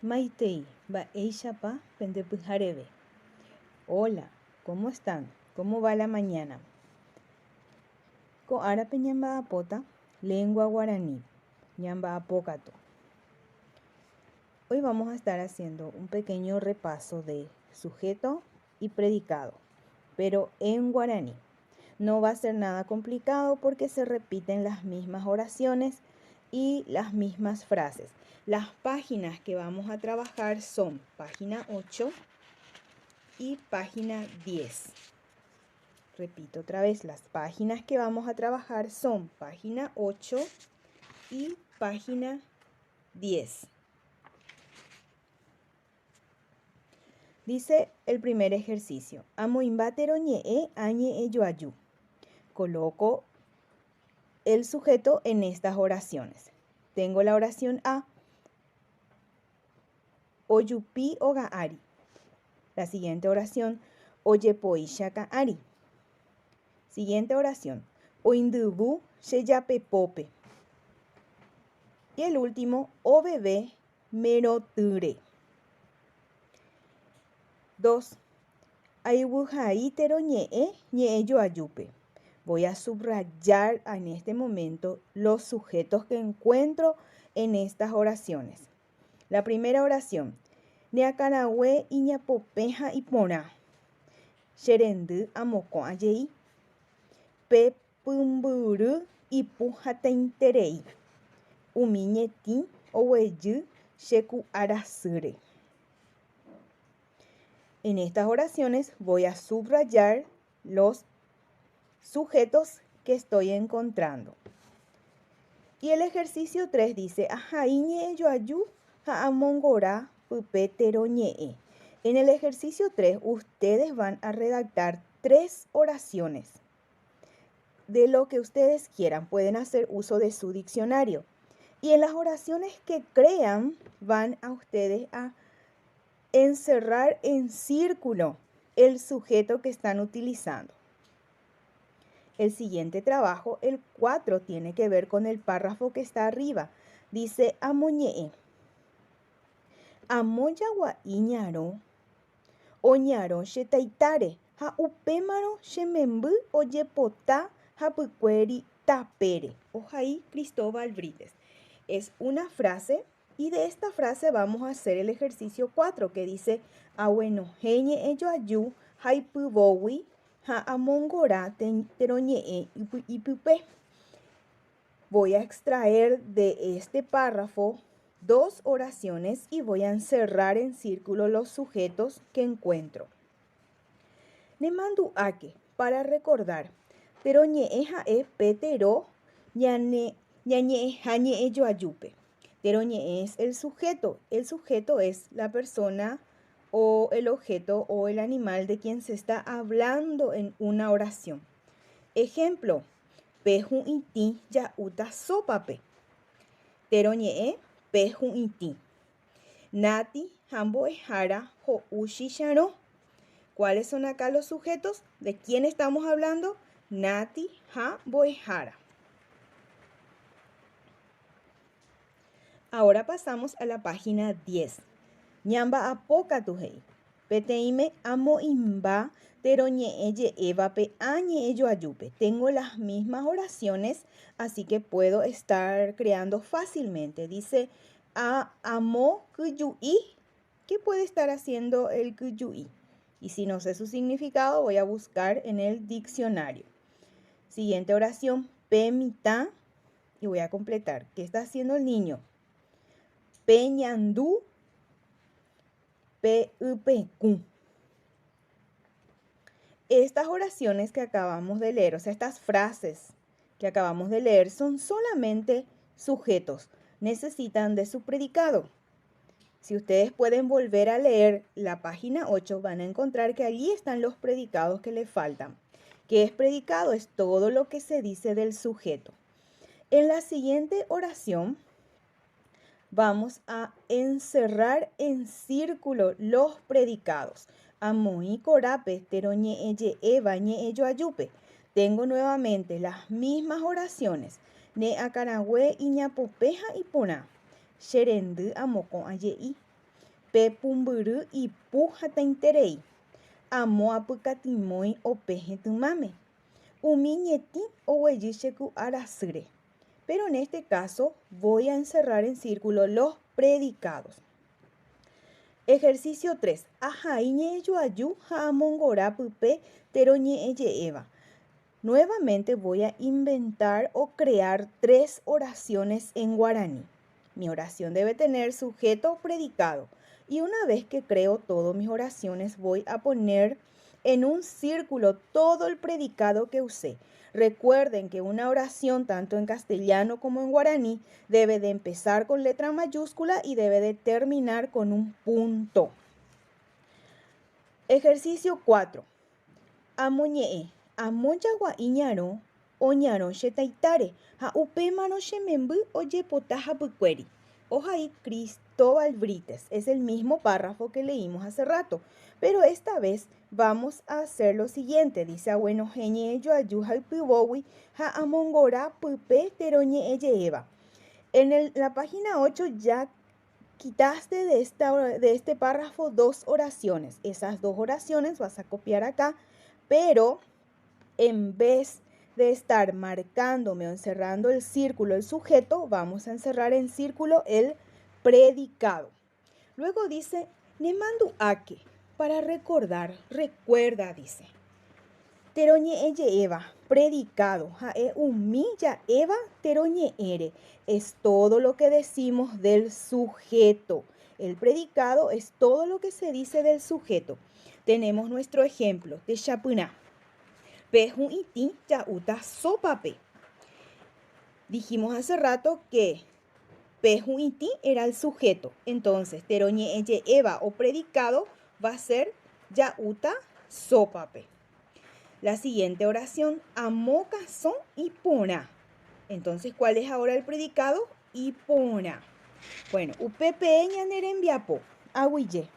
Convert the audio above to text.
Maitei, mba'éichapa pendepyhareve. Hola, ¿cómo están? ¿Cómo va la mañana? Ko'árape ñamba'apóta lengua guaraní, ñamba'apókatu. Hoy vamos a estar haciendo un pequeño repaso de sujeto y predicado, pero en guaraní. No va a ser nada complicado porque se repiten las mismas oraciones y las mismas frases. Las páginas que vamos a trabajar son página 8 y página 10. Repito otra vez, las páginas que vamos a trabajar son página 8 y página 10. Dice el primer ejercicio. Amoimbatero ñe'e añe'e yoayu. Coloco el sujeto en estas oraciones. Tengo la oración A. Oyupi oga'ari. La siguiente oración. Oyepoisha ka'ari. Siguiente oración. Oindubu sheyapepope. Y el último. O bebé merotyre. 2. Aibujaitero ñe'e ñe'e yoayupe. Voy a subrayar en este momento los sujetos que encuentro en estas oraciones. La primera oración. Neakarahue iñapopeja iporã. Cherendy amokõ ajei. Pe pymbyry ipuhaitaiterei. Umi ñetĩ oguejy cheku'arasýre. En estas oraciones voy a subrayar los sujetos que estoy encontrando. Y el ejercicio 3 dice, ajai ñe'e yoayu ha'amongóra pypetero ñe'e. En el ejercicio 3 ustedes van a redactar 3 oraciones. De lo que ustedes quieran, pueden hacer uso de su diccionario. Y en las oraciones que crean, van a ustedes a encerrar en círculo el sujeto que están utilizando. El siguiente trabajo, el 4, tiene que ver con el párrafo que está arriba. Dice, amoñe'e. Amoyagua'i ñarõ, oñarõ chetaitare, ha upémarõ chememby ojepota hapykuéri tapére. Ojai Cristóbal Brites. Es una frase y de esta frase vamos a hacer el ejercicio 4 que dice, abuenohe ñe'e yoaju haipyvógui ha'amongóra tero ñe'e ipype. Voy a extraer de este párrafo 2 oraciones y voy a encerrar en círculo los sujetos que encuentro. Nemandu'áke, para recordar, tero ñe'e ha'e petero ñañe'ẽha ñe'e joajúpe. Tero ñe'e es el sujeto. El sujeto es la persona o el objeto o el animal de quien se está hablando en una oración. Ejemplo, peju iti ya'uta sópape. Tero ñe'e peju iti. Nati hambo'ehára ho'u chicharõ. ¿Cuáles son acá los sujetos? ¿De quién estamos hablando? Nati hambo'ehára. Ahora pasamos a la página 10. Ñamba'apókatuhei. Peteĩme amo'ĩmba tero ñe'ẽ je'évape añe'ẽ joajúpe. Tengo las mismas oraciones, así que puedo estar creando fácilmente. Dice amo kyju'i. ¿Qué puede estar haciendo el kyju'i? Y si no sé su significado, voy a buscar en el diccionario. Siguiente oración, pe mitad. Y voy a completar. ¿Qué está haciendo el niño? Pe ñandú. Pe ypeku. Estas oraciones que acabamos de leer, o sea, estas frases que acabamos de leer son solamente sujetos. Necesitan de su predicado. Si ustedes pueden volver a leer la página 8, van a encontrar que allí están los predicados que le faltan. ¿Qué es predicado? Es todo lo que se dice del sujeto. En la siguiente oración vamos a encerrar en círculo los predicados. Amoí corape tero ñe'ẽ je'éva ñe'ẽ joajúpe. Tengo nuevamente las mismas oraciones. Ne'akãrague iñapopeha iporã. Cherendy amokõ ajei. pe pumburu y pujata interei. Amo apykatimoi ope hetymame. Umi ñeti oguejy cheku arasýre. Pero en este caso voy a encerrar en círculo los predicados. Ejercicio 3. Ahai ñe'ẽjoaju ha amongora pype teroñe'ẽje'éva. Nuevamente voy a inventar o crear 3 oraciones en guaraní. Mi oración debe tener sujeto o predicado. Y una vez que creo todas mis oraciones, voy a poner en un círculo todo el predicado que usé. Recuerden que una oración, tanto en castellano como en guaraní, debe de empezar con letra mayúscula y debe de terminar con un punto. Ejercicio 4. Amoñe'ẽ. Amójagua ñarõ oñarõ che taitare ha upémarõ che memby ojepota hapykuéri. Ohai Cristóbal Brites. Es el mismo párrafo que leímos hace rato, pero esta vez vamos a hacer lo siguiente. Dice abuenoje ñe'ẽjoaju ha ypyvógui ha amongora pype teroñe'ẽje'éva. En la página 8 ya quitaste de este párrafo 2 oraciones. Esas 2 oraciones vas a copiar acá, pero en vez de estar marcándome o encerrando el círculo el sujeto, vamos a encerrar en círculo el predicado. Luego dice, nemandu ake, para recordar, recuerda, dice. Teroñe'ẽje'éva, predicado, ha'e umíja'éva teroñe'ẽre. Es todo lo que decimos del sujeto. El predicado es todo lo que se dice del sujeto. Tenemos nuestro ejemplo de chapyna. Pe hu'itĩ ja'úta sópape. Dijimos hace rato que pe hu'itĩ era el sujeto. Entonces, teroñe'ẽje'éva o predicado va a ser ja'úta sópape. La siguiente oración, amokasõ iporã. Entonces, ¿cuál es ahora el predicado? Iporã. Bueno, upepe ñane rembiapo. Aguyje.